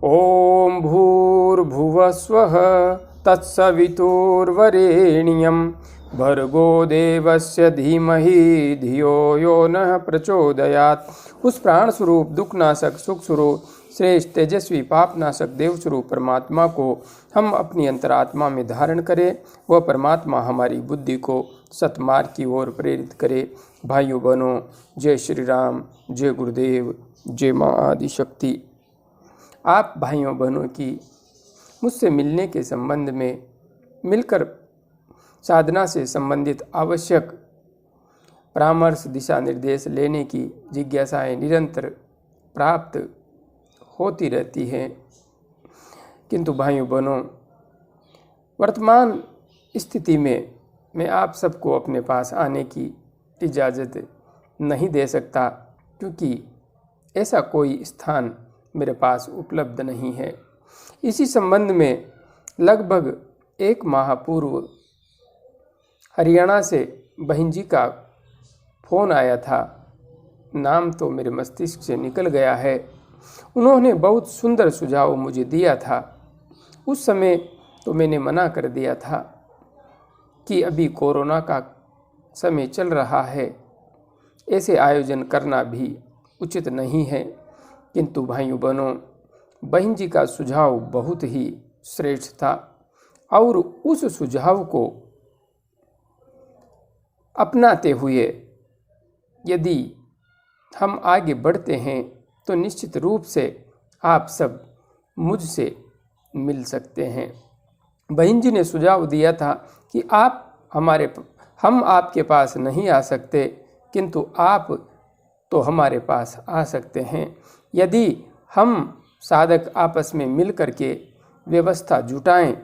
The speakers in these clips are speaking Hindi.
ओम भूर्भुवः स्वः तत्सवितुर्वरेण्यं भर्गो देवस्य धीमहि धियो यो नः प्रचोदयात्। उस प्राण स्वरूप दुखनाशक सुख स्वरूप श्रेष्ठ तेजस्वी पापनाशक देव स्वरूप परमात्मा को हम अपनी अंतरात्मा में धारण करें। वह परमात्मा हमारी बुद्धि को सतमार्ग की ओर प्रेरित करे। भाइयों बहनों, जय श्री राम, जय गुरुदेव, जय माँ आदिशक्ति। आप भाइयों बहनों की मुझसे मिलने के संबंध में, मिलकर साधना से संबंधित आवश्यक परामर्श दिशा निर्देश लेने की जिज्ञासाएं निरंतर प्राप्त होती रहती हैं। किंतु भाइयों बहनों, वर्तमान स्थिति में मैं आप सबको अपने पास आने की इजाज़त नहीं दे सकता, क्योंकि ऐसा कोई स्थान मेरे पास उपलब्ध नहीं है। इसी संबंध में लगभग 1 माह पूर्व हरियाणा से बहन जी का फ़ोन आया था। नाम तो मेरे मस्तिष्क से निकल गया है। उन्होंने बहुत सुंदर सुझाव मुझे दिया था। उस समय तो मैंने मना कर दिया था कि अभी कोरोना का समय चल रहा है, ऐसे आयोजन करना भी उचित नहीं है। किंतु भाइयों बहनों, बहन जी का सुझाव बहुत ही श्रेष्ठ था और उस सुझाव को अपनाते हुए यदि हम आगे बढ़ते हैं तो निश्चित रूप से आप सब मुझसे मिल सकते हैं। बहन जी ने सुझाव दिया था कि हम आपके पास नहीं आ सकते, किंतु आप तो हमारे पास आ सकते हैं। यदि हम साधक आपस में मिल कर के व्यवस्था जुटाएं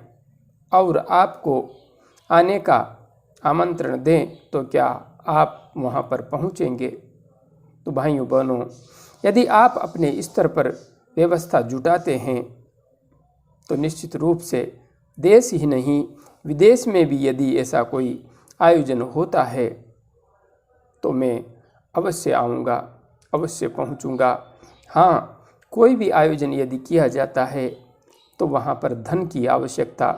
और आपको आने का आमंत्रण दें तो क्या आप वहां पर पहुंचेंगे? तो भाइयों बहनों, यदि आप अपने स्तर पर व्यवस्था जुटाते हैं तो निश्चित रूप से देश ही नहीं विदेश में भी यदि ऐसा कोई आयोजन होता है तो मैं अवश्य आऊँगा, अवश्य पहुँचूँगा। हाँ, कोई भी आयोजन यदि किया जाता है तो वहाँ पर धन की आवश्यकता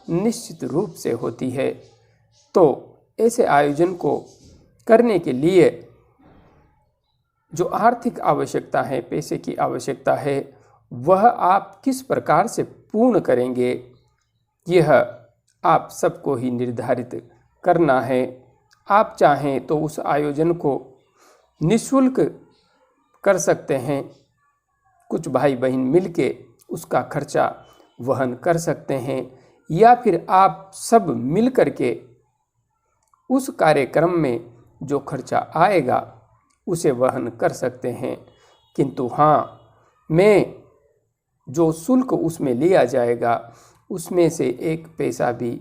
निश्चित रूप से होती है। तो ऐसे आयोजन को करने के लिए जो आर्थिक आवश्यकता है, पैसे की आवश्यकता है, वह आप किस प्रकार से पूर्ण करेंगे, यह आप सबको ही निर्धारित करना है। आप चाहें तो उस आयोजन को निःशुल्क कर सकते हैं। कुछ भाई बहन मिलके उसका खर्चा वहन कर सकते हैं, या फिर आप सब मिल कर के उस कार्यक्रम में जो खर्चा आएगा उसे वहन कर सकते हैं। किंतु हाँ, मैं जो शुल्क उसमें लिया जाएगा उसमें से 1 पैसा भी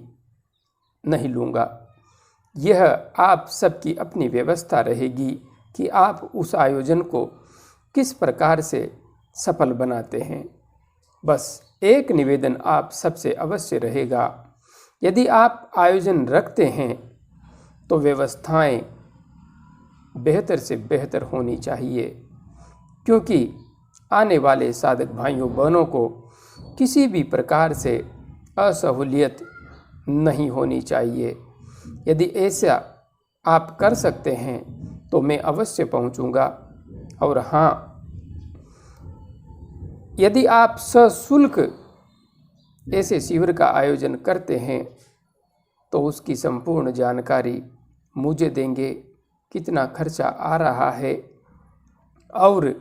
नहीं लूँगा। यह आप सबकी अपनी व्यवस्था रहेगी कि आप उस आयोजन को किस प्रकार से सफल बनाते हैं। बस एक निवेदन आप सबसे अवश्य रहेगा, यदि आप आयोजन रखते हैं तो व्यवस्थाएं बेहतर से बेहतर होनी चाहिए, क्योंकि आने वाले साधक भाइयों बहनों को किसी भी प्रकार से असहूलियत नहीं होनी चाहिए। यदि ऐसा आप कर सकते हैं तो मैं अवश्य पहुंचूंगा। और हाँ, यदि आप सशुल्क ऐसे शिविर का आयोजन करते हैं तो उसकी संपूर्ण जानकारी मुझे देंगे, कितना खर्चा आ रहा है और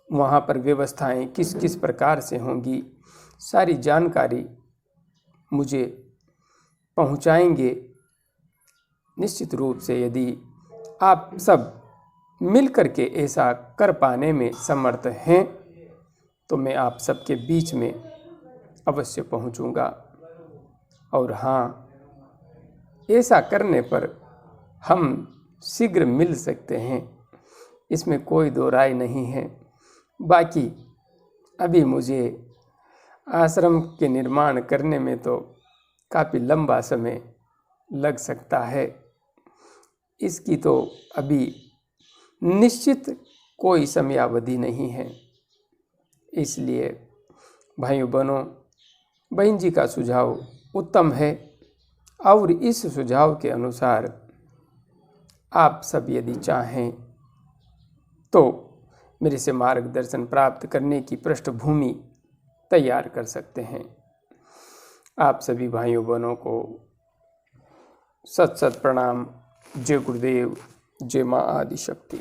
वहाँ पर व्यवस्थाएं किस किस प्रकार से होंगी, सारी जानकारी मुझे पहुँचाएंगे। निश्चित रूप से यदि आप सब मिल कर के ऐसा कर पाने में समर्थ हैं तो मैं आप सबके बीच में अवश्य पहुँचूँगा। और हाँ, ऐसा करने पर हम शीघ्र मिल सकते हैं, इसमें कोई दो राय नहीं है। बाकी अभी मुझे आश्रम के निर्माण करने में तो काफ़ी लंबा समय लग सकता है। इसकी तो अभी निश्चित कोई समयावधि नहीं है, इसलिए भाइयों बहनों, बहन जी का सुझाव उत्तम है और इस सुझाव के अनुसार आप सब यदि चाहें तो मेरे से मार्गदर्शन प्राप्त करने की पृष्ठभूमि तैयार कर सकते हैं। आप सभी भाइयों बहनों को सत सत प्रणाम। जय गुरुदेव, जय माँ आदिशक्ति।